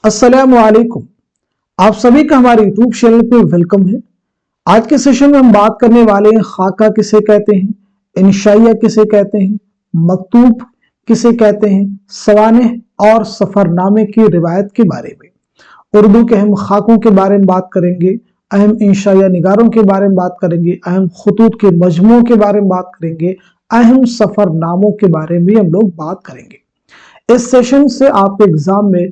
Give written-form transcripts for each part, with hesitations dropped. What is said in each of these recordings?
अस्सलामु अलैकुम। आप सभी का हमारे यूट्यूब चैनल पे वेलकम है। आज के सेशन में हम बात करने वाले हैं खाका किसे कहते हैं, इंशाइया किसे कहते हैं, मकतूब किसे कहते हैं, सवानेह और सफरनामे की रिवायत के बारे में। उर्दू के अहम खाकों के बारे में बात करेंगे, अहम इंशाइया निगारों के बारे में बात करेंगे, अहम खुतूत के मजमूओं के बारे में बात करेंगे, अहम सफरनामों के बारे में हम लोग बात करेंगे। इस सेशन से आपके एग्जाम में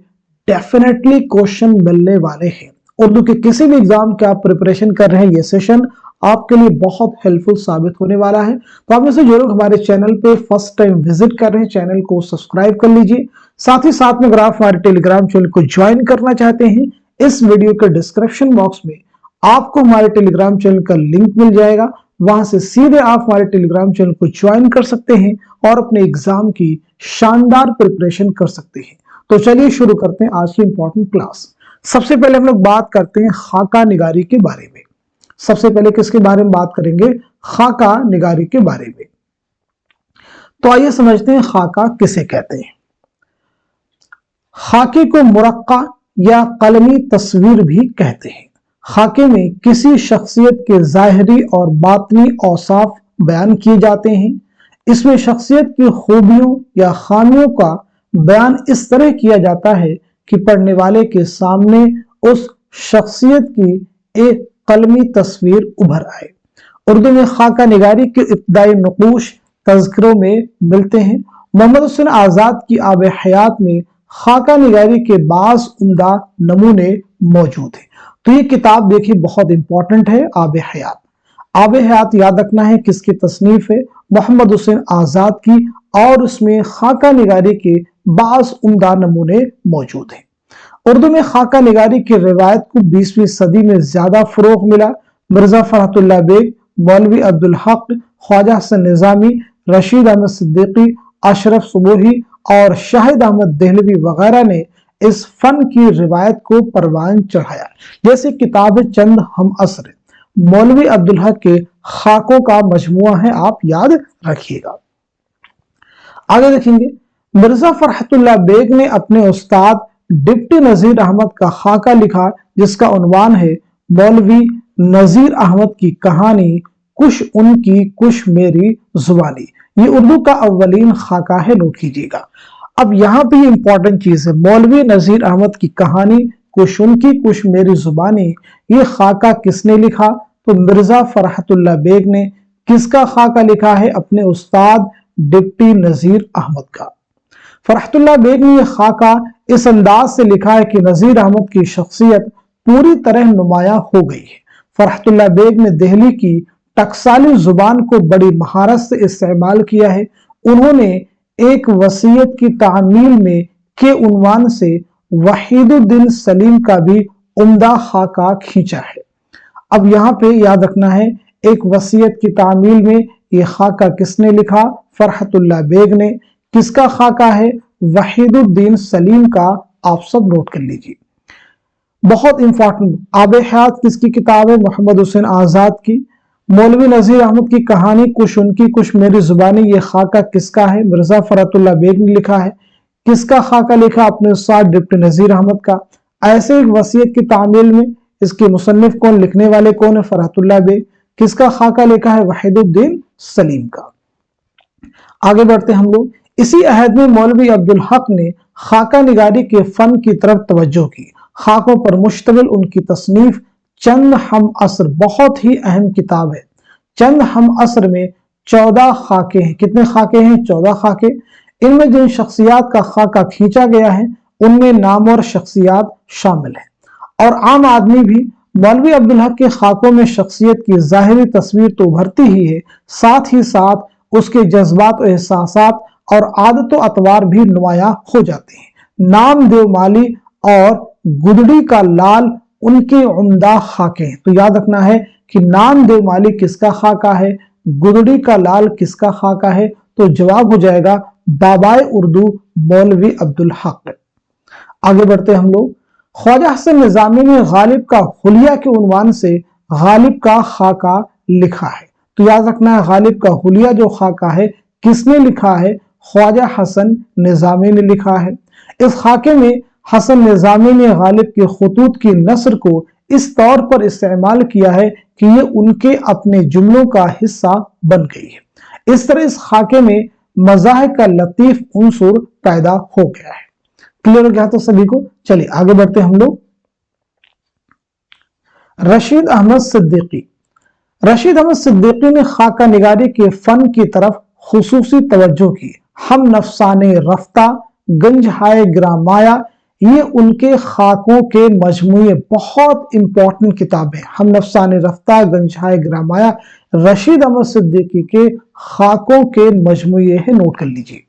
डेफिनेटली क्वेश्चन मिलने वाले हैं। उर्दू के किसी भी एग्जाम के आप प्रिपरेशन कर रहे हैं, ये सेशन आपके लिए बहुत हेल्पफुल साबित होने वाला है। तो आप में से जो लोग हमारे चैनल पे फर्स्ट टाइम विजिट कर रहे हैं, चैनल को सब्सक्राइब कर लीजिए। साथ ही साथ में अगर आप हमारे टेलीग्राम चैनल को ज्वाइन करना चाहते हैं, इस वीडियो के डिस्क्रिप्शन बॉक्स में आपको हमारे टेलीग्राम चैनल का लिंक मिल जाएगा। वहां से सीधे आप हमारे टेलीग्राम चैनल को ज्वाइन कर सकते हैं और अपने एग्जाम की शानदार प्रिपरेशन कर सकते हैं। तो चलिए शुरू करते हैं आज की इंपॉर्टेंट क्लास। सबसे पहले हम लोग बात करते हैं खाका निगारी के बारे में। सबसे पहले किसके बारे में बात करेंगे? खाका निगारी के बारे में। तो आइए समझते हैं खाका किसे कहते हैं। खाके को मुरक्का या कलमी तस्वीर भी कहते हैं। खाके में किसी शख्सियत के ज़ाहिरी और बातनी औसाफ बयान किए जाते हैं। इसमें शख्सियत की खूबियों या खामियों का बयान इस तरह किया जाता है कि पढ़ने वाले के सामने उस शख्सियत की एक कलमी तस्वीर उभर आए। उर्दू में खाका निगारी के इब्तदाई नक़ूश तज़किरों में मिलते हैं। मोहम्मद हुसैन आज़ाद की आब हयात में खाका निगारी के बाज़ उम्दा नमूने मौजूद हैं। तो ये किताब देखिए बहुत इंपॉर्टेंट है, आब हयात। आब हयात याद रखना है किसकी तसनीफ है? मोहम्मद हुसैन आज़ाद की, और उसमें खाका निगारी के बाज़ उम्दा नमूने मौजूद हैं। उर्दू में खाका निगारी की रिवायत को 20वीं सदी में ज्यादा फरोग मिला। मिर्जा फरहतुल्लाह बेग, मौलवी अब्दुल हक, ख्वाजा हसन निजामी, रशीद अहमद सिद्दीकी, अशरफ सुबोही और शाहिद अहमद देहलवी वगैरह ने इस फन की रिवायत को परवान चढ़ाया। जैसे किताब चंद हम असर मौलवी अब्दुल हक के खाकों का मजमुआ है, आप याद रखिएगा। आगे देखेंगे, मिर्जा फरहतुल्लाह बेग ने अपने उस्ताद डिप्टी नजीर अहमद का खाका लिखा, जिसका उन्वान है मौलवी नजीर अहमद की कहानी, कुछ उनकी कुछ मेरी जुबानी। ये उर्दू का अव्वलीन खाका है, नोट कीजिएगा। अब यहाँ पे इंपॉर्टेंट चीज है, मौलवी नजीर अहमद की कहानी, कुछ उनकी कुछ मेरी जुबानी। ये खाका किसने लिखा? तो मिर्जा फरहतुल्लाह बेग ने। किसका खाका लिखा है? अपने उस्ताद डिप्टी नजीर अहमद का। फरहतुल्लाह बेग ने यह खाका इस अंदाज से लिखा है कि नजीर अहमद की शख्सियत पूरी तरह नुमाया हो गई है। फरहतुल्लाह बेग ने दिल्ली की टकसाली जुबान को बड़ी महारत से इस्तेमाल किया है। उन्होंने एक वसीयत की तामील में के उन्वान से वहीदुद्दीन सलीम का भी उम्दा खाका खींचा है। अब यहाँ पे याद रखना है, एक वसीयत की तामील में ये खाका किसने लिखा? फरहतुल्लाह बेग ने। किसका खाका है? वहीदुद्दीन सलीम का। आप सब नोट कर लीजिए, बहुत इंपॉर्टेंट। आब हयात किसकी किताब है? मोहम्मद हुसैन आजाद की। मौलवी नजीर अहमद की कहानी, कुछ उनकी कुछ मेरी जुबानी। ये खाका किसका है? मिर्जा फरहतुल्लाह बेग ने लिखा है। किसका खाका लिखा? अपने उस्ताद डिप्टी नजीर अहमद का। ऐसे एक वसीयत की तामील में इसके मुसन्निफ कौन, लिखने वाले कौन है? फरहतुल्लाह बेग। किसका खाका लिखा है? वहीदुद्दीन सलीम का। आगे बढ़ते हम लोग। इसी अहद में मौलवी अब्दुल हक ने खाका निगारी के फन की तरफ तवज्जो की। खाकों पर मुश्तमिल उनकी तसनीफ चंद हम असर बहुत ही अहम किताब है। चंद हम असर में 14 खाके हैं। कितने खाके हैं? 14 खाके। इनमें जिन शख्सियात का खाका खींचा गया है उनमें नाम और शख्सियात शामिल है और आम आदमी भी। मौलवी अब्दुल हक के खाकों में शख्सियत की जाहिरी तस्वीर तो उभरती ही है, साथ ही साथ उसके जज्बात और एहसासात और आदत अतवार भी नुमाया हो जाते हैं। नाम देवमाली और गुदड़ी का लाल उनके उम्दा खाके हैं। तो याद रखना है कि नाम देवमाली किसका खाका है, गुदड़ी का लाल किसका खाका है? तो जवाब हो जाएगा बाबाए उर्दू मौलवी अब्दुल हक। आगे बढ़ते हम लोग। ख्वाजा हसन निजामी ने गालिब का हुलिया के उन्वान से गालिब का खाका लिखा है। तो याद रखना है, गालिब का हुलिया जो खाका है किसने लिखा है? ख्वाजा हसन निजामी ने लिखा है। इस खाके में हसन निजामी ने गालिब के खतूत की नस्र को इस तौर पर इस्तेमाल किया है कि ये उनके अपने जुमलों का हिस्सा बन गई है। इस तरह इस खाके में मज़ाह का लतीफ उन्सुर पैदा हो गया है। क्लियर हो गया तो सभी को? चलिए आगे बढ़ते हैं हम लोग। रशीद अहमद सिद्दीकी। रशीद अहमद सिद्दीकी ने खाका निगारी के फन की तरफ खुसूसी तवज्जो की। हम नफसाने रफ्ता, गंजहाए ग्रामाया, ये उनके खाकों के मजमूए, बहुत इंपॉर्टेंट किताबें। हम नफसाने रफ्ता, गंजहाए ग्रामाया रशीद अहमद सिद्दीकी के खाकों के मजमूए हैं, नोट कर लीजिए।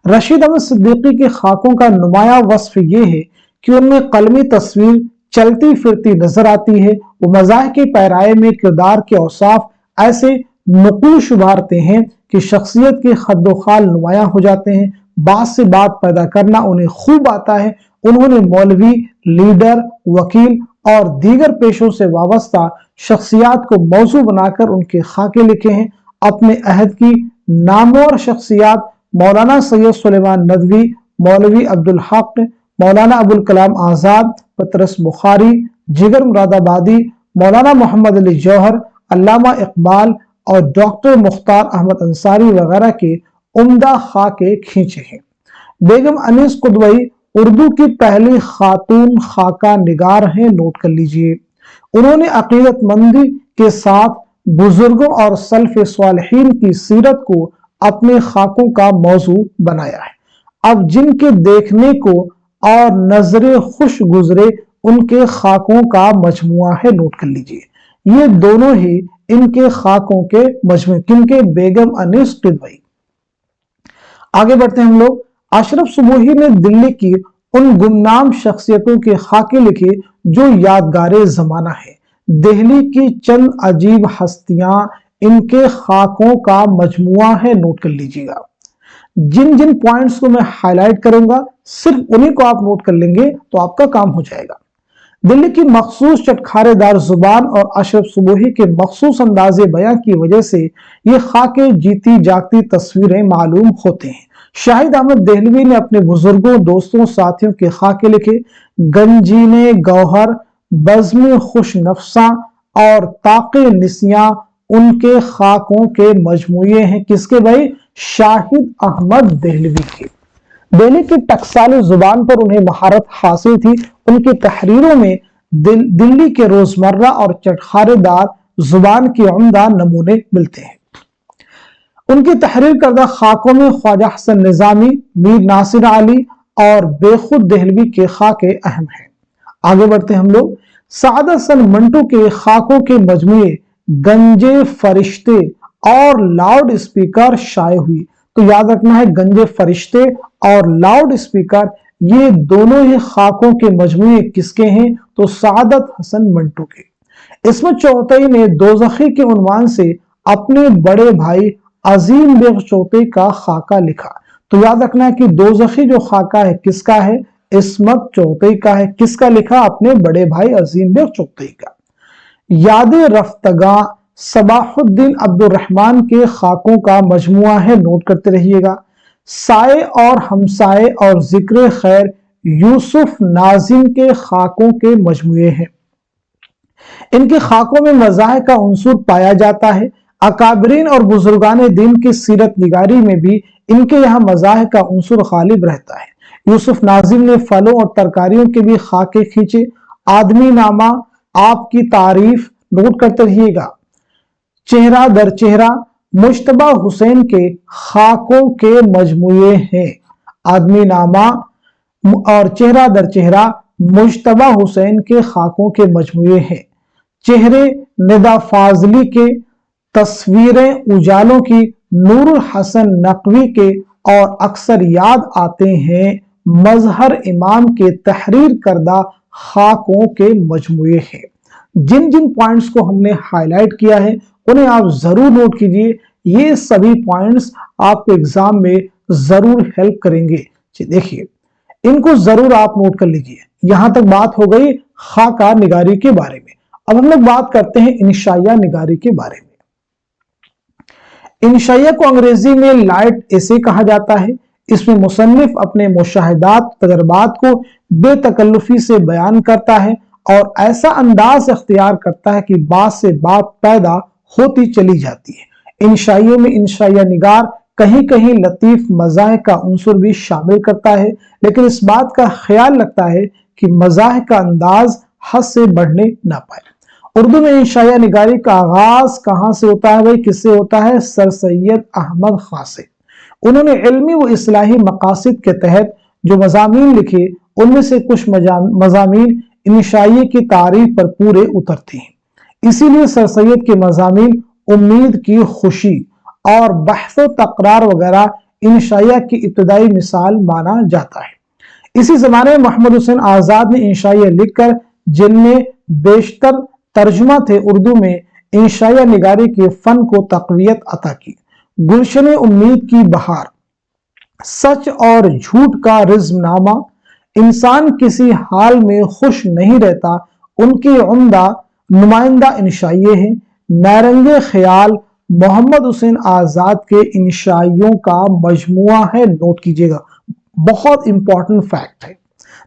रशीद अहमद सिद्दीकी के खाकों का नुमाया वस्फ ये है कि उनमें कलमी तस्वीर चलती फिरती नजर आती है। वो मज़ाह की पैराए में किरदार के औसाफ ऐसे नकूश उभारते हैं कि शख्सियत के खद्दोखाल नुमाया हो जाते हैं। बात से बात पैदा करना उन्हें खूब आता है। उन्होंने मौलवी, लीडर, वकील और दीगर पेशों से वाबस्ता शख्सियात को मौजू बनाकर उनके खाके लिखे हैं। अपने अहद की नामवर शख्सियात मौलाना सैयद सुलेमान नदवी, मौलवी अब्दुल हक, मौलाना अबुल कलाम आज़ाद, पतरस बुखारी, जिगर मुरादाबादी, मौलाना मोहम्मद अली जौहर, अल्लामा इकबाल और डॉक्टर मुख्तार अहमद अंसारी वगैरह के उम्दा खाके खींचे हैं। बेगम अनीस कुदवई उर्दू की पहली खातून खाका निगार हैं, नोट कर लीजिए। उन्होंने अकीदतमंदी के साथ बुजुर्गों और सल्फ सालिहीन की सीरत को अपने खाकों का मौजू बनाया है। अब जिनके देखने को और नजरे खुश गुजरे उनके खाकों का मजमुआ है, नोट कर लीजिए। ये दोनों ही इनके खाकों के मजमुए, किनके? बेगम अनीस कुदवई। आगे बढ़ते हैं हम लोग। अशरफ सुबोही ने दिल्ली की उन गुमनाम शख्सियतों के खाके लिखे जो यादगारे जमाना है। दिल्ली की चंद अजीब हस्तियां इनके खाकों का मजमुआ है, नोट कर लीजिएगा। जिन जिन पॉइंट्स को मैं हाईलाइट करूंगा सिर्फ उन्हीं को आप नोट कर लेंगे तो आपका काम हो जाएगा। दिल्ली की मखसूस चटखारेदार जुबान और अशरफ सुबोही के मखसूस अंदाजे बयां की वजह से ये खाके जीती जागती तस्वीरें मालूम होते हैं। शाहिद अहमद देहलवी ने अपने बुजुर्गों, दोस्तों, साथियों के खाके लिखे। गंजीने गौहर, बज़्म खुश नफ्सा और ताक़े निसियां उनके खाकों के मजमूए हैं। किसके भाई? शाहिद अहमद देहलवी के। दिल्ली की टकसाली जुबान पर उन्हें महारत हासिल थी। उनकी तहरीरों में दिल्ली के रोजमर्रा और चटखारेदार जुबान के उम्दा नमूने मिलते हैं। उनकी तहरीर करदा खाकों में ख्वाजा हसन निजामी, मीर नासिर अली और बेखुद देहलवी के खाके अहम हैं। आगे बढ़ते हैं हम लोग। सादत हसन मंटू के खाकों के मजमुए गंजे फरिश्ते और लाउड स्पीकर शाये हुई। तो याद रखना है, गंजे फरिश्ते और लाउड स्पीकर ये दोनों ही खाकों के मजमुए किसके हैं? तो सादत हसन मंटू के। इसमें चौथई ने दोज़खी के उन्वान से अपने बड़े भाई अजीम बेग चौथई का खाका लिखा। तो याद रखना है कि दोज़खी जो खाका है किसका है? इस्मत चौथई का है। किसका लिखा? अपने बड़े भाई अजीम बेग चौथई का। यादे रफ्तगा सबाहुद्दीन अब्दुर्रहमान के खाकों का मजमुआ है, नोट करते रहिएगा। साए और हमसाए और जिक्र खैर यूसुफ नाजिम के खाकों के मजमुए हैं। इनके खाकों में मज़ाह का उन्सुर पाया जाता है। अकाबरीन और बुजुर्गान दीन की सीरत निगारी में भी इनके यहाँ मज़ाह का उन्सुर गालिब रहता है। यूसुफ नाजिम ने फलों और तरकारियों के भी खाके खींचे। आदमी नामा, आपकी तारीफ, नोट करते रहिएगा। चेहरा दर चेहरा मुश्तबा हुसैन के खाकों के मजमुए हैं। आदमी नामा और चेहरा दर चेहरा मुश्तबा हुसैन के खाकों के मजमुए हैं। चेहरे निदा फाजली के, तस्वीरें उजालों की नूरुल हसन नकवी के और अक्सर याद आते हैं मजहर इमाम के तहरीर करदा खाकों के मजमुए हैं। जिन जिन पॉइंट्स को हमने हाईलाइट किया है उन्हें आप जरूर नोट कीजिए। ये सभी पॉइंट्स आपको एग्जाम में जरूर हेल्प करेंगे। देखिए, इनको जरूर आप नोट कर लीजिए। यहां तक बात हो गई खाका निगारी के बारे में। अब हम लोग बात करते हैं इंशाइया निगारी के बारे में। इंशाइया को अंग्रेजी में लाइट एसे कहा जाता है। इसमें मुसन्निफ अपने मुशाहिदात तजर्बात को बेतकल्लुफी से बयान करता है और ऐसा अंदाज इख्तियार करता है कि बात से बात पैदा होती चली जाती है। इंशाइयों में इंशाइया निगार कहीं कहीं लतीफ मज़ाह का उन्सुर भी शामिल करता है, लेकिन इस बात का ख्याल रखता है कि मज़ाह का अंदाज हद से बढ़ने ना पाए। उर्दू में इंशाइया निगारी का आगाज कहाँ से होता है भाई, किससे होता है? सर सैयद अहमद खां से। उन्होंने इल्मी व इस्लाही मकासिद के तहत जो मज़ामीन लिखे, उनमें से कुछ मज़ामीन इंशाइये की तारीफ पर पूरे उतरते हैं। इसीलिए सर सैयद के मज़ामीन उम्मीद की खुशी और बहस व तकरार वगैरह इंशाइया की इब्तदाई मिसाल माना जाता है। इसी जमाने में मोहम्मद हुसैन आजाद ने इंशाइया लिखकर, जिनमें बेशतर तर्जुमा थे, उर्दू में इंशाइया निगारी के फन को तक़वियत अता की। गुलशन उम्मीद की बहार, सच और झूठ का रिज़्मनामा, इंसान किसी हाल में खुश नहीं रहता, उनके उम्दा नुमाइंदा इंशाइये हैं। नारंगे ख्याल मोहम्मद हुसैन आजाद के इंशाइयों का मजमुआ है। नोट कीजिएगा, बहुत इंपॉर्टेंट फैक्ट है।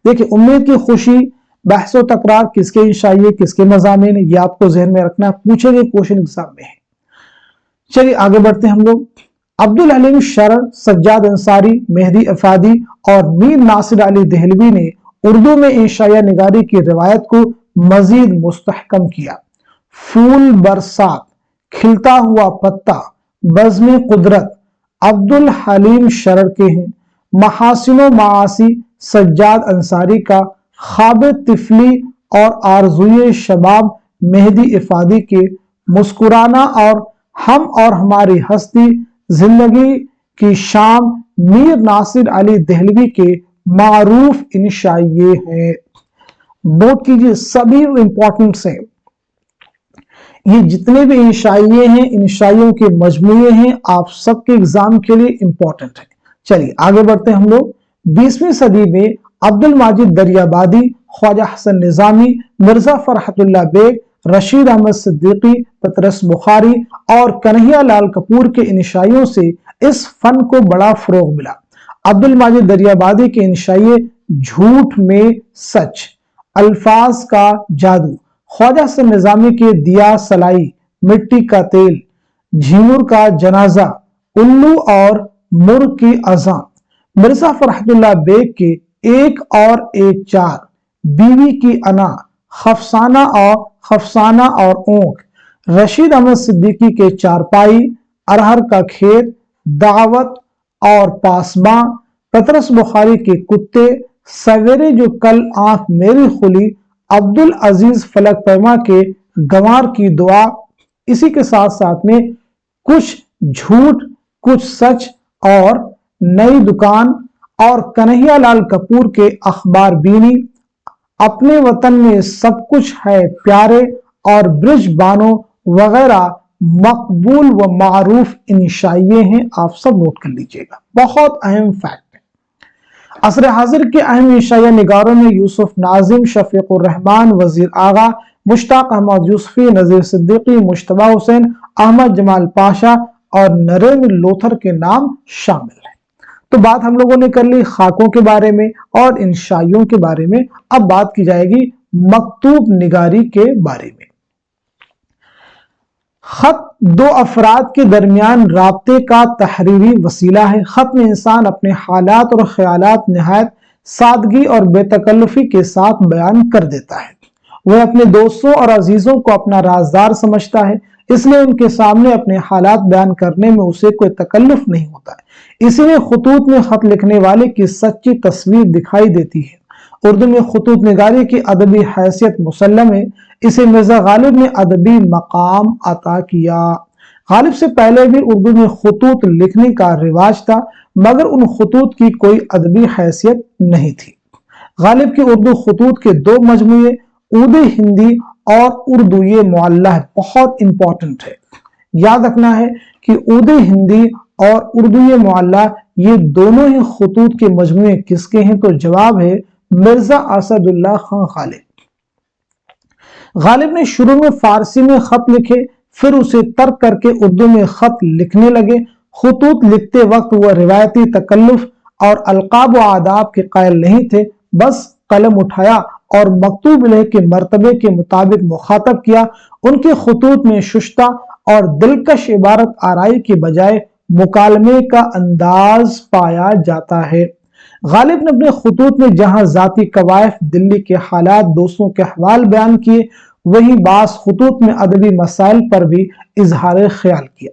देखिए, उम्मीद की खुशी, बहस व तकरार किसके इंशाइये, किसके मज़ामीन, ये आपको जहन में रखना, पूछेंगे क्वेश्चन एग्जाम में है। चलिए आगे बढ़ते हैं हम लोग। अब्दुल हलीम शरण, सज्जाद अंसारी, मेहदी इफादी और मीर नासिर अली देहलवी ने उर्दू में इंशाइया निगारी की रिवायत को मजीद मुस्तहकम किया। फूल बरसात, खिलता हुआ पत्ता, बज़्म कुदरत अब्दुल हलीम शरण के हैं। महासिनो मासी सज्जाद अंसारी का, ख्वाब तिफली और आरज़ुए शबाब मेहदी इफादी के, मुस्कुराना और हम और हमारी हस्ती, जिंदगी की शाम मीर नासिर अली देहलवी के मारूफ इंशाइये हैं। नोट कीजिए, सभी इंपॉर्टेंट हैं। ये जितने भी इंशाइये हैं, इंशाइयों के मजमूए हैं, आप सबके एग्जाम के लिए इंपॉर्टेंट है। चलिए आगे बढ़ते हैं हम लोग। 20वीं सदी में अब्दुल माजिद दरियाबादी, ख्वाजा हसन निजामी, मिर्जा फरहतुल्लाह बेग, रशीद अहमद सिद्दीकी, पतरस बुखारी और कन्हैया लाल कपूर के इंशाइयों से इस फन को बड़ा फरोग मिला। अब्दुल माजिद दरियाबादी के इंशाइये झूठ में सच, अल्फाज का जादू, ख्वाजा हसन निजामी के दिया सलाई, मिट्टी का तेल, झीमुर का जनाजा, उल्लू और मुर की अज़ां, मिर्जा फरहतुल्लाह बेग के एक और एक चार, बीवी की अना, खफसाना और ऊंक, रशीद अहमद सिद्दीकी के चारपाई, अरहर का खेत, दावत और पासबां, पतरस बुखारी के कुत्ते, सवेरे जो कल आंख मेरी खुली, अब्दुल अजीज फलक पैमा के गंवार की दुआ। इसी के साथ साथ में कुछ झूठ कुछ सच और नई दुकान और कन्हैया लाल कपूर के अखबार बीनी, अपने वतन में सब कुछ है प्यारे और ब्रिज बानो वगैरह मकबूल व मारूफ इंशाइये हैं। आप सब नोट कर लीजिएगा, बहुत अहम फैक्ट है। असर हाजिर के अहम इंशाइया निगारों में यूसुफ नाजिम, शफीकुर रहमान, वजीर आगा, मुश्ताक अहमद यूसुफी, नजीर सिद्दीकी, मुश्तबा हुसैन, अहमद जमाल पाशा और नरेंद्र लोथर के नाम शामिल हैं। तो बात हम लोगों ने कर ली खाकों के बारे में और इंशाइयों के बारे में। अब बात की जाएगी मकतूब निगारी के बारे में। खत दो अफराद के दरमियान राब्ते का तहरीरी वसीला है। खत में इंसान अपने हालात और ख्यालात निहायत सादगी और बेतकल्लुफी के साथ बयान कर देता है। वह अपने दोस्तों और अजीजों को अपना राजदार समझता है, इसलिए उनके सामने अपने हालात बयान करने में उसे कोई तकल्लुफ नहीं होता है। इसीलिए खुतूत में खत लिखने वाले की सच्ची तस्वीर दिखाई देती है। उर्दू में खुतूत निगारी की अदबी हैसियत मुसल्लम है। इसे मिर्जा गालिब ने अदबी मकाम अता किया। गालिब से पहले भी उर्दू में खुतूत लिखने का रिवाज था, मगर उन खुतूत की कोई अदबी हैसियत नहीं थी। गालिब के उर्दू खुतूत के दो मजमूए उर्दू हिंदी और उर्दू ये मुअल्ला है, बहुत इंपॉर्टेंट है। याद रखना है कि उर्दू हिंदी और उर्दू ये मुअल्ला ये दोनों ही खुतूत के मजमूए किसके हैं? तो जवाब है मिर्जा असदुल्लाह खान गालिब। गालिब ने शुरू में फारसी में खत लिखे, फिर उसे तर्क करके उर्दू में खत लिखने लगे। खुतूत लिखते वक्त वह रिवायती तकल्लुफ اور القاب و آداب کے قائل نہیں تھے، بس قلم اٹھایا اور مکتوب علیہ کے مرتبے کے مطابق مخاطب کیا۔ ان کے خطوط میں ششتہ اور دلکش عبارت آرائی کے بجائے مکالمے کا انداز پایا جاتا ہے۔ غالب نے اپنے خطوط میں جہاں ذاتی کوائف، دلی کے حالات، دوستوں کے احوال بیان کیے، وہی بعض خطوط میں ادبی مسائل پر بھی اظہار خیال کیا۔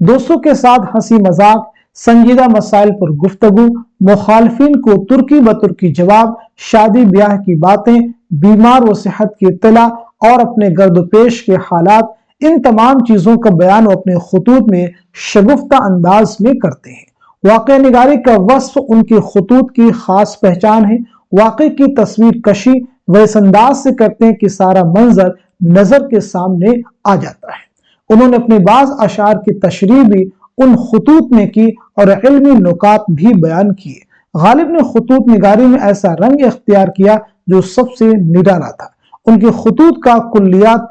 دوستوں کے ساتھ ہنسی مذاق، سنجیدہ مسائل پر گفتگو، مخالفین کو ترکی بترکی جواب، شادی بیاہ کی باتیں، بیمار و صحت کی اطلاع اور اپنے گرد و پیش کے حالات، ان تمام چیزوں کا بیان وہ اپنے خطوط میں شگفتہ انداز میں کرتے ہیں۔ واقعہ نگاری کا وصف ان کے خطوط کی خاص پہچان ہے۔ واقعے کی تصویر کشی وہ اس انداز سے کرتے ہیں کہ سارا منظر نظر کے سامنے آ جاتا ہے۔ انہوں نے اپنے بعض اشعار کی تشریح بھی ان خطوط میں کی اور علمی نکات بھی بیان کیے۔ غالب نے خطوط نگاری میں ایسا رنگ اختیار کیا جو سب سے نرالا تھا۔ ان کے خطوط کا کلیات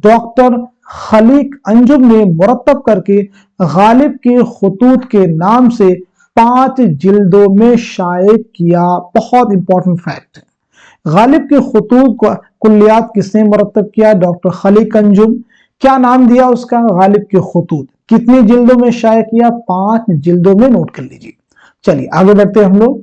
ڈاکٹر خلیق انجم نے مرتب کر کے غالب کے خطوط کے نام سے 5 جلدوں میں شائع کیا۔ بہت امپورٹنٹ فیکٹ ہے۔ غالب کے خطوط کو کلیات کس نے مرتب کیا؟ ڈاکٹر خلیق انجم۔ کیا نام دیا اس کا؟ غالب کے خطوط۔ کتنی جلدوں میں شائع کیا؟ 5 جلدوں میں، نوٹ کر لیجیے۔ چلیے آگے بڑھتے ہیں ہم لوگ۔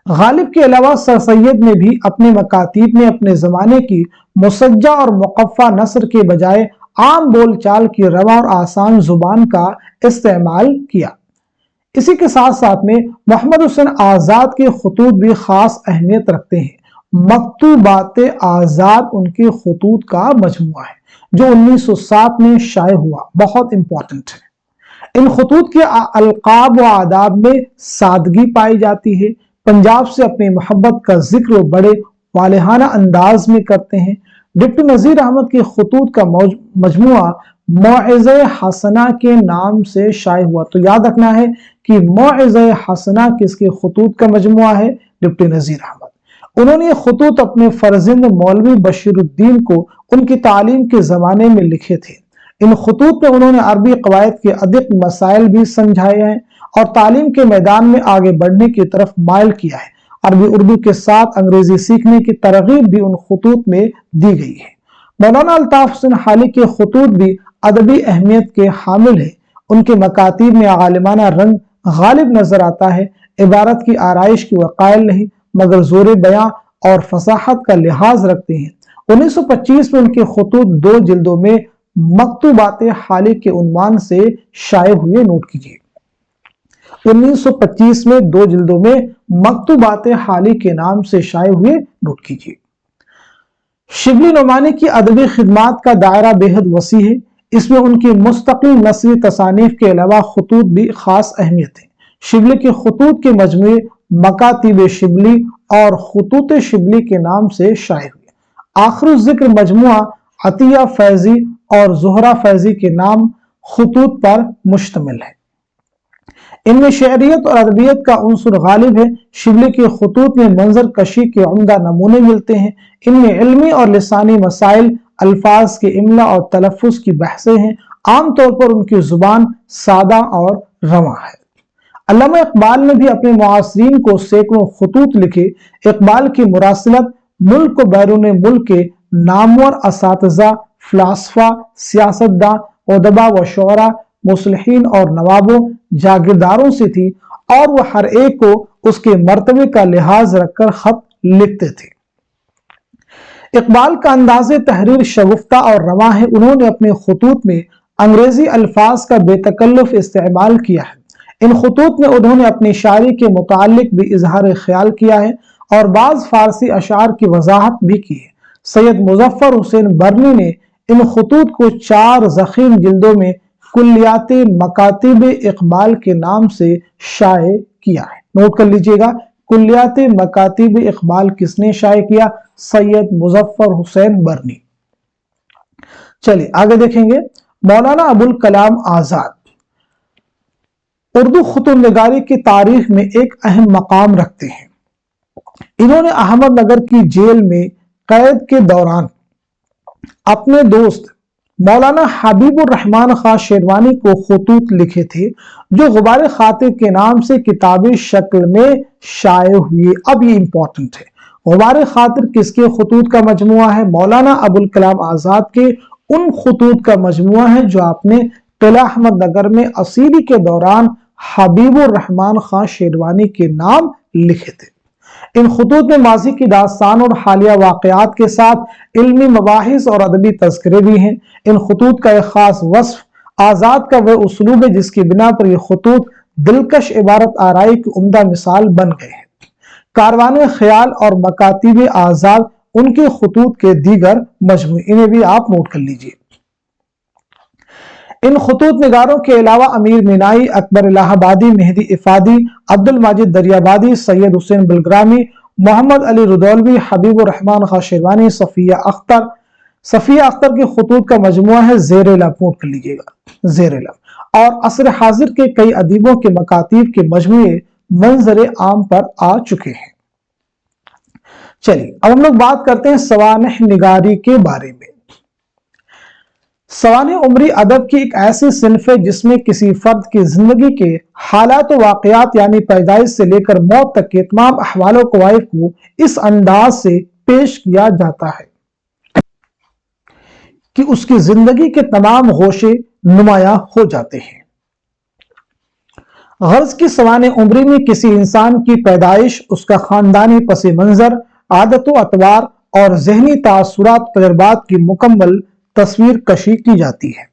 غالب کے علاوہ سر سید نے بھی اپنے مکاتیب میں اپنے زمانے کی مسجع اور مقفع نثر کے بجائے عام بول چال کی رواں اور آسان زبان کا استعمال کیا۔ اسی کے ساتھ ساتھ میں محمد حسین آزاد کے خطوط بھی خاص اہمیت رکھتے ہیں۔ مکتوبات آزاد ان کے خطوط کا مجموعہ ہے جو 1907 میں شائع ہوا۔ بہت امپورٹنٹ ہے۔ ان خطوط کے القاب و آداب میں سادگی پائی جاتی ہے۔ پنجاب سے اپنی محبت کا ذکر و بڑے والہانہ انداز میں کرتے ہیں۔ ڈپٹی نذیر احمد کے خطوط کا مجموعہ موعظہ حسنہ کے نام سے شائع ہوا۔ تو یاد رکھنا ہے کہ موعظہ حسنہ کس کے خطوط کا مجموعہ ہے؟ ڈپٹی نذیر احمد۔ انہوں نے یہ خطوط اپنے فرزند مولوی بشیر الدین کو ان کی تعلیم کے زمانے میں لکھے تھے۔ ان خطوط میں انہوں نے عربی قواعد کے ادق مسائل بھی سمجھائے ہیں اور تعلیم کے میدان میں آگے بڑھنے کی طرف مائل کیا ہے۔ عربی اردو کے ساتھ انگریزی سیکھنے کی ترغیب بھی ان خطوط میں دی گئی ہے۔ مولانا الطاف حسین حالی کے خطوط بھی ادبی اہمیت کے حامل ہیں۔ ان کے مکاتیب میں عالمانہ رنگ غالب نظر آتا ہے۔ عبارت کی آرائش کی وہ قائل نہیں مگر زور بیاں اور فصاحت کا لحاظ رکھتے ہیں۔ 1925 میں ان کے خطوط 2 جلدوں میں مکتوبات حالی کے عنوان سے شائع ہوئے، نوٹ کیجیے۔ 1925 میں 2 جلدوں میں مکتوبات حالی کے نام سے شائع ہوئے، نوٹ کیجیے۔ شبلی نعمانی کی ادبی خدمات کا دائرہ بے حد وسیع ہے۔ اس میں ان کی مستقل نثری تصانیف کے علاوہ خطوط بھی خاص اہمیت ہے۔ شبلی کے خطوط کے مجموعے مکاتیب شبلی اور خطوط شبلی کے نام سے شائع ہوئے۔ آخر الذکر مجموعہ عطیہ فیضی اور زہرہ فیضی کے نام خطوط پر مشتمل ہے۔ ان میں شعریت اور ادبیت کا عنصر غالب ہے۔ شبلی کے خطوط میں منظر کشی کے عمدہ نمونے ملتے ہیں۔ ان میں علمی اور لسانی مسائل، الفاظ کے املا اور تلفظ کی بحثیں ہیں۔ عام طور پر ان کی زبان سادہ اور رواں ہے۔ علامہ اقبال نے بھی اپنے معاصرین کو سینکڑوں خطوط لکھے۔ اقبال کی مراسلت ملک و بیرون ملک کے نامور اساتذہ، فلاسفہ، سیاستداں، ادباء و شعراء، مصلحین اور نوابوں، جاگیرداروں سے تھی اور وہ ہر ایک کو اس کے مرتبے کا لحاظ رکھ کر خط لکھتے تھے۔ اقبال کا انداز تحریر شگفتہ اور رواں ہے۔ انہوں نے اپنے خطوط میں انگریزی الفاظ کا بے تکلف استعمال کیا ہے۔ ان خطوط میں انہوں نے اپنی شاعری کے متعلق بھی اظہار خیال کیا ہے اور بعض فارسی اشعار کی وضاحت بھی کی ہے۔ سید مظفر حسین برنی نے ان خطوط کو 4 ضخیم جلدوں میں کلیات مکاتب اقبال کے نام سے شائع کیا ہے۔ نوٹ کر لیجئے گا، کلیات مکاتب اقبال کس نے شائع کیا؟ سید مظفر حسین برنی۔ چلیے آگے دیکھیں گے۔ مولانا ابوالکلام آزاد اردو خطوط نگاری کی تاریخ میں ایک اہم مقام رکھتے ہیں۔ انہوں نے احمد نگر کی جیل میں قید کے دوران اپنے دوست مولانا حبیب الرحمان خان شیروانی کو خطوط لکھے تھے جو غبار خاطر کے نام سے کتابی شکل میں شائع ہوئی. اب یہ امپورٹنٹ ہے. غبار خاطر کس کے خطوط کا مجموعہ ہے؟ مولانا ابوالکلام آزاد کے ان خطوط کا مجموعہ ہے جو آپ نے قلعہ احمد نگر میں اسیری کے دوران حبیب الرحمان خان شیروانی کے نام لکھے تھے. ان خطوط میں ماضی کی داستان اور حالیہ واقعات کے ساتھ علمی مباحث اور ادبی تذکرے بھی ہیں. ان خطوط کا ایک خاص وصف آزاد کا وہ اسلوب ہے جس کی بنا پر یہ خطوط دلکش عبارت آرائی کی عمدہ مثال بن گئے ہیں. کاروان خیال اور مکاتب آزاد ان کے خطوط کے دیگر مجموعے، انہیں بھی آپ نوٹ کر لیجئے. ان خطوط نگاروں کے علاوہ امیر مینائی، اکبر الہ آبادی، مہدی افادی، عبد الماجد دریابادی، سید حسین بلگرامی، محمد علی ردولوی، حبیب الرحمان خان شیروانی، صفیہ اختر کے خطوط کا مجموعہ ہے. زیر لب نوٹ کر لیجئے گا، زیر لب. اور عصر حاضر کے کئی ادیبوں کے مکاتیب کے مجموعے منظر عام پر آ چکے ہیں. چلیے اب ہم لوگ بات کرتے ہیں سوانح نگاری کے بارے میں. سوانح عمری ادب کی ایک ایسی صنف ہے جس میں کسی فرد کی زندگی کے حالات و واقعات یعنی پیدائش سے لے کر موت تک کے تمام احوال و قوائف کو اس انداز سے پیش کیا جاتا ہے کہ اس کی زندگی کے تمام گوشے نمایاں ہو جاتے ہیں. غرض کی سوانح عمری میں کسی انسان کی پیدائش، اس کا خاندانی پس منظر، عادت و اطوار اور ذہنی تاثرات تجربات کی مکمل تصویر کشی کی جاتی ہے.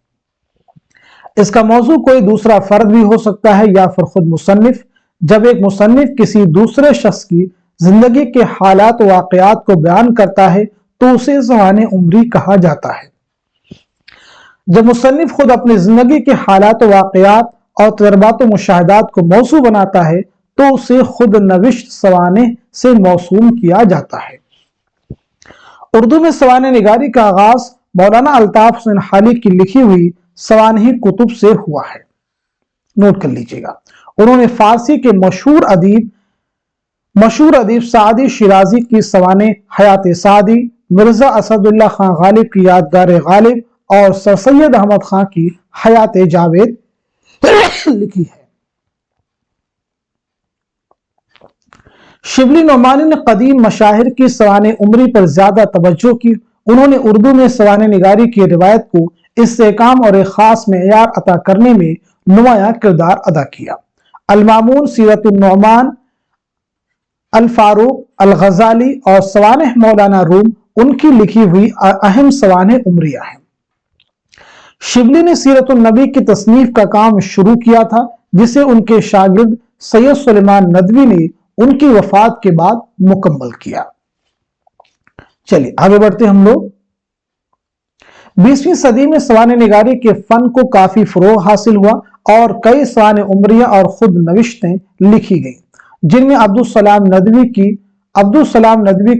اس کا موضوع کوئی دوسرا فرد بھی ہو سکتا ہے یا پھر خود مصنف. جب ایک مصنف کسی دوسرے شخص کی زندگی کے حالات و واقعات کو بیان کرتا ہے تو اسے سوانح عمری کہا جاتا ہے. جب مصنف خود اپنی زندگی کے حالات و واقعات اور تجربات و مشاہدات کو موضوع بناتا ہے تو اسے خود نوشت سوانح سے موسوم کیا جاتا ہے. اردو میں سوانح نگاری کا آغاز مولانا الطاف حسین حالی کی لکھی ہوئی سوانحی کتب سے ہوا ہے. نوٹ کر لیجئے گا. انہوں نے فارسی کے مشہور ادیب سعدی شیرازی کی سوانح حیات سعدی، مرزا اسد اللہ خان غالب کی یادگار غالب اور سر سید احمد خان کی حیات جاوید لکھی ہے. شبلی نعمانی نے قدیم مشاہیر کی سوانح عمری پر زیادہ توجہ کی. انہوں نے اردو میں سوانح نگاری کی روایت کو استحکام اور ایک خاص معیار عطا کرنے میں نمایاں کردار ادا کیا. المامون، سیرت النعمان، الفاروق، الغزالی اور سوانح مولانا روم ان کی لکھی ہوئی اہم سوانح عمریہ ہیں. شبلی نے سیرت النبی کی تصنیف کا کام شروع کیا تھا جسے ان کے شاگرد سید سلیمان ندوی نے ان کی وفات کے بعد مکمل کیا. چلیے آگے بڑھتے ہم لوگ. 20ویں صدی میں سوانح نگاری کے فن کو کافی فروغ حاصل ہوا اور کئی سوانح عمریہ اور خود نوشتیں لکھی گئیں جن میں عبدالسلام ندوی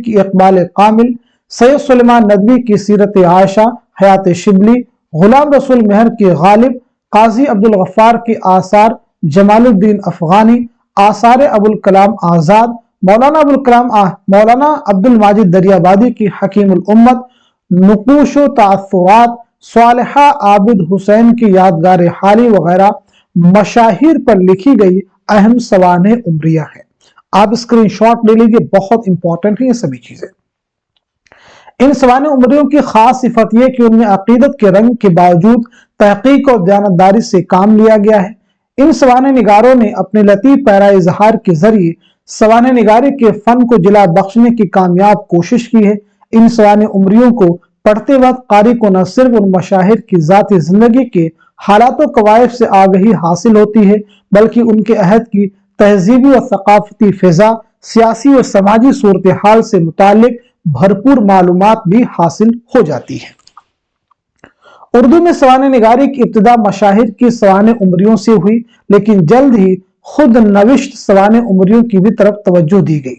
کی اقبال کامل، سید سلیمان ندوی کی سیرت عائشہ، حیات شبلی، غلام رسول مہر کی غالب، قاضی عبدالغفار کے آثار، جمال الدین افغانی، آثار ابوالکلام آزاد، مولانا عبد الماجد دریابادی کی حکیم الامت، نقوش و تاثرات، صالحہ عابد حسین کی یادگار حالی وغیرہ مشاہیر پر لکھی گئی اہم سوانح عمریہ ہیں. آپ اسکرین شاٹ لے لیجئے، بہت امپورٹنٹ ہیں یہ سبھی چیزیں. ان سوانح عمریوں کی خاص صفت یہ کہ ان میں عقیدت کے رنگ کے باوجود تحقیق اور دیانتداری سے کام لیا گیا ہے. ان سوانح نگاروں نے اپنے لطیف پیرا اظہار کے ذریعے سوانح نگاری کے فن کو جلا بخشنے کی کامیاب کوشش کی ہے. ان سوانح عمریوں کو پڑھتے وقت قاری کو نہ صرف ان مشاہیر کی ذاتی زندگی کے حالات و قوائف سے آگہی حاصل ہوتی ہے بلکہ ان کے عہد کی تہذیبی اور ثقافتی فضا، سیاسی اور سماجی صورتحال سے متعلق بھرپور معلومات بھی حاصل ہو جاتی ہے. اردو میں سوانح نگاری کی ابتدا مشاہیر کی سوانح عمریوں سے ہوئی لیکن جلد ہی خود نوشت سوانح عمریوں کی بھی طرف توجہ دی گئی.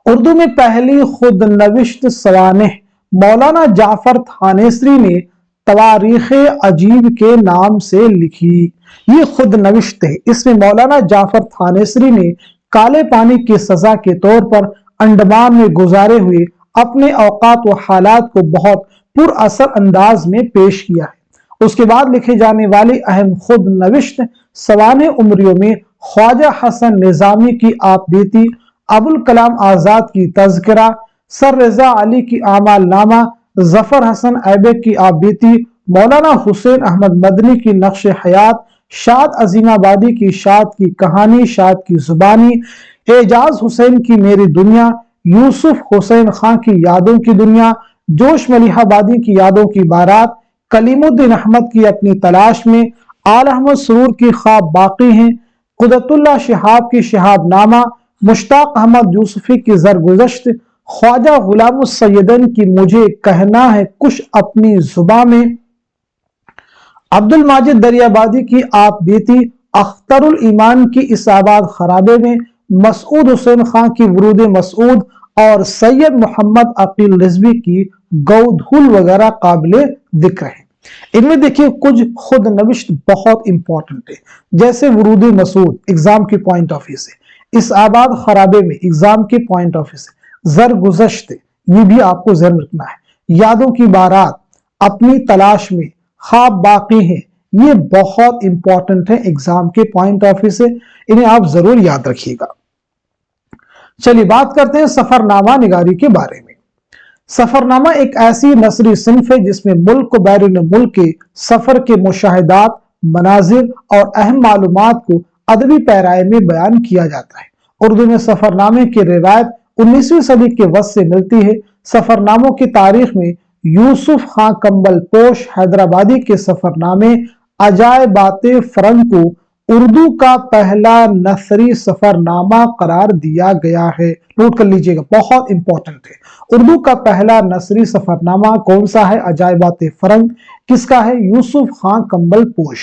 اردو میں پہلی خود نوشت سوانح مولانا جعفر تھانیسری نے تواریخ عجیب کے نام سے لکھی. یہ خود نوشت ہے. اس میں مولانا جعفر تھانیسری نے کالے پانی کی سزا کے طور پر انڈمان میں گزارے ہوئے اپنے اوقات و حالات کو بہت پر اثر انداز میں پیش کیا ہے۔ اس کے بعد لکھے جانے والی اہم خود نوشت سوانح عمریوں میں خواجہ حسن نظامی کی آپ بیتی، ابوالکلام آزاد کی تذکرہ، سر رضا علی کی اعمال نامہ، ظفر حسن ایبک کی آپ بیتی، مولانا حسین احمد مدنی کی نقش حیات، شاد عظیم آبادی کی شاد کی کہانی، شاد کی زبانی، اعجاز حسین کی میری دنیا، یوسف حسین خان کی یادوں کی دنیا، جوش ملیح آبادی کی یادوں کی بارات، کلیم الدین احمد کی اپنی تلاش میں، آل احمد سرور کی خواب باقی ہیں، قدرت اللہ شہاب کی شہاب نامہ، مشتاق احمد یوسفی کی زرگزشت، خواجہ غلام السیدن کی مجھے کہنا ہے کچھ اپنی زباں میں، عبد الماجد دریابادی کی آپ بیتی، اختر الایمان کی اس آباد خرابے میں، مسعود حسین خان کی ورود مسعود، اور سید محمد عقیل رضوی کی گودھول وغیرہ قابل ذکر ہیں۔ ان میں دیکھیے کچھ خود نوشت بہت امپورٹنٹ ہے، جیسے ورود مسعود ایگزام کے پوائنٹ آف ویو سے، اس آباد خرابے میں ایگزام کے پوائنٹ آف ویو سے، زرگزشت یہ بھی آپ کو ذہن رکھنا ہے، یادوں کی بارات، اپنی تلاش میں، خواب باقی ہیں، یہ بہت امپورٹنٹ ہے ایگزام کے پوائنٹ آف ویو سے، انہیں آپ ضرور یاد رکھیے گا۔ چلیے بات کرتے ہیں سفر نامہ نگاری کے بارے میں۔ سفر نامہ ایک ایسی نثری صنف ہے جس میں ملک و بیرون ملک کے سفر کے مشاہدات، مناظر اور اہم معلومات کو ادبی پیرائے میں بیان کیا جاتا ہے۔ اردو میں سفر نامے کی روایت 19ویں صدی کے وسط سے ملتی ہے۔ سفر ناموں کی تاریخ میں یوسف خان کمبل پوش حیدرآبادی کے سفر نامے عجائبات فرنگ کو اردو کا پہلا نثری سفر نامہ قرار دیا گیا ہے۔ نوٹ کر لیجئے گا، بہت امپورٹنٹ ہے۔ اردو کا پہلا نثری سفر نامہ کون سا ہے؟ عجائبات فرنگ۔ کس کا ہے؟ یوسف خان کمبل پوش۔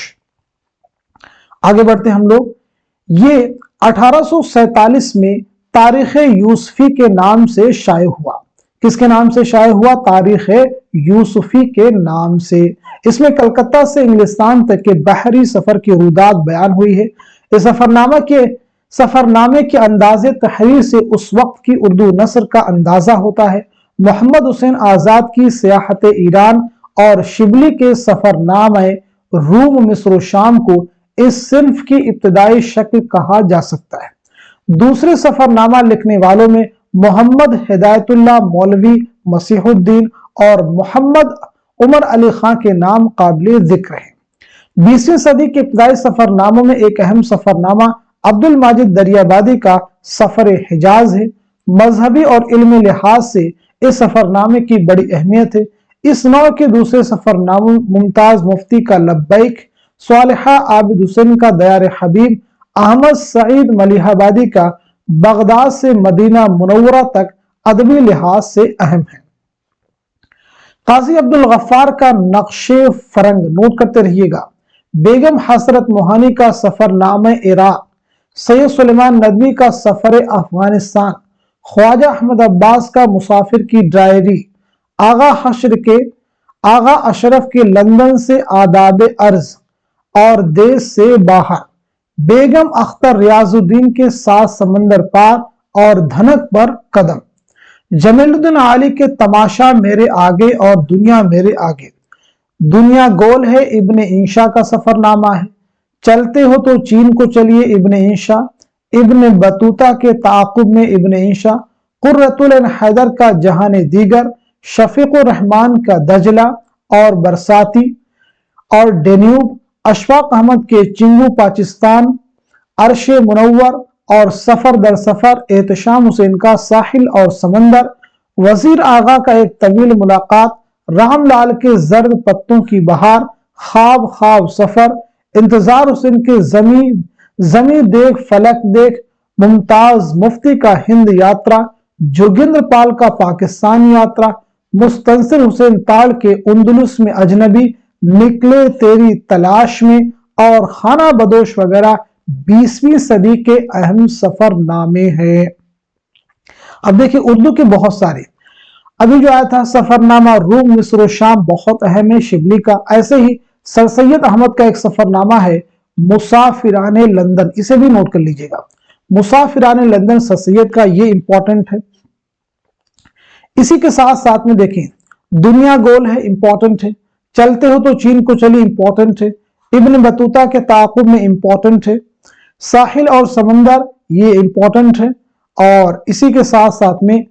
آگے بڑھتے ہیں ہم لوگ۔ یہ 1847 میں تاریخ یوسفی کے نام سے شائع ہوا۔ کس کے نام سے شائع ہوا؟ تاریخ یوسفی کے نام سے۔ اس میں کلکتہ سے انگلستان تک کے بحری سفر کی رویداد بیان ہوئی ہے۔ اس سفر نامے کے انداز تحریر سے اس وقت کی اردو نثر کا اندازہ ہوتا ہے۔ محمد حسین آزاد کی سیاحت ایران اور شبلی کے سفر نامہ روم، مصر و شام کو اس صنف کی ابتدائی شکل کہا جا سکتا ہے۔ دوسرے سفر نامہ لکھنے والوں میں محمد ہدایت اللہ مولوی مسیح الدین اور محمد عمر علی خان کے نام قابل ذکر ہیں۔ 20ویں صدی کے ابتدائی سفر ناموں میں ایک اہم سفر نامہ عبد الماجد دریابادی کا سفر حجاز ہے۔ مذہبی اور علمی لحاظ سے اس سفر نامے کی بڑی اہمیت ہے۔ اس نوع کے دوسرے سفر ناموں ممتاز مفتی کا لبیک، صالحہ عابد حسین کا دیار حبیب، احمد سعید ملیح آبادی کا بغداد سے مدینہ منورہ تک ادبی لحاظ سے اہم ہے۔ قاضی عبدالغفار کا نقش فرنگ، نوٹ کرتے رہیے گا۔ بیگم حسرت موہانی کا سفر نامہ عراق، سید سلیمان ندوی کا سفر افغانستان، خواجہ احمد عباس کا مسافر کی ڈائری، آغا اشرف کے لندن سے آداب عرض اور دیس سے باہر، بیگم اختر ریاض الدین کے سات سمندر پار اور دھنک پر قدم، جمیل الدین عالی کے تماشا میرے آگے اور دنیا میرے آگے، دنیا گول ہے ابن انشا کا سفر نامہ ہے، چلتے ہو تو چین کو چلیے ابن انشا، ابن بطوطہ کے تعاقب میں ابن انشا، قرۃ العین حیدر کا جہان دیگر، شفیق الرحمان کا دجلہ اور برساتی اور ڈینیوب، اشفاق احمد کے چنگو پاکستان، عرش منور اور سفر در سفر، احتشام حسین کا ساحل اور سمندر، وزیر آغا کا ایک طویل ملاقات، رام لال کے زرد پتوں کی بہار، خواب خواب سفر، انتظار حسین کے زمیں دیکھ فلک دیکھ، ممتاز مفتی کا ہند یاترا، جوگندر پال کا پاکستان یاترا، مستنصر حسین تاڑ کے اندلس میں اجنبی، نکلے تیری تلاش میں اور خانہ بدوش وغیرہ 20ویں صدی کے اہم سفر نامے ہیں۔ اب دیکھیں اردو کے بہت سارے، ابھی جو آیا تھا سفر نامہ روم، مصر و شام بہت اہم ہے شبلی کا، ایسے ہی سر سید احمد کا ایک سفر نامہ ہے مسافران لندن، اسے بھی نوٹ کر لیجئے گا۔ مسافران لندن سر سید کا، یہ امپورٹنٹ ہے۔ اسی کے ساتھ ساتھ میں دیکھیں दुनिया गोल है, इंपॉर्टेंट है। चलते हो तो चीन को चली, इंपॉर्टेंट है। इब्न बतूता के ताक़ुब में, इंपॉर्टेंट है। साहिल और समंदर, ये इंपॉर्टेंट है। और इसी के साथ साथ में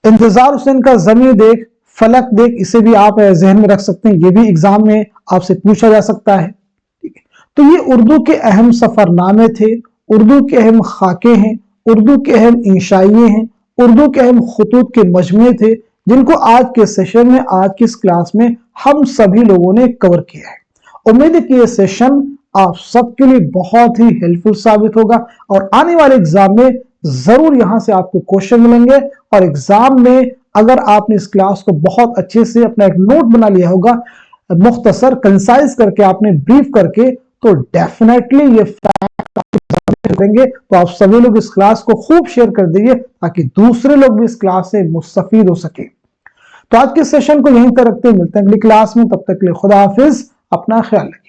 इंतजार हुसैन का ज़मीं देख, फलक देख, इसे भी आप जहन में रख सकते हैं, ये भी एग्जाम में आपसे पूछा जा सकता है। ठीक है, तो ये उर्दू के अहम सफरनामे थे, उर्दू के अहम खाके हैं, उर्दू के अहम इंशाइये हैं, उर्दू के अहम खतूत के मजमे थे, जिनको आज के सेशन में, आज की इस क्लास में हम सभी लोगों ने कवर किया है। उम्मीद है कि ये सेशन आप सबके लिए बहुत ही हेल्पफुल साबित होगा और आने वाले एग्जाम में जरूर यहां से आपको क्वेश्चन मिलेंगे। और एग्जाम में अगर आपने इस क्लास को बहुत अच्छे से अपना एक नोट बना लिया होगा, मुख्तसर कंसाइज करके, आपने ब्रीफ करके, तो डेफिनेटली ये फैक्ट करेंगे। तो आप सभी लोग इस क्लास को खूब शेयर कर दीजिए ताकि दूसरे लोग भी इस क्लास से मुस्तफीद हो सके। तो आज के सेशन को यहीं तक रखते हैं, मिलते हैं अगली क्लास में, तब तक के लिए खुदा हाफिज, अपना ख्याल रखिए।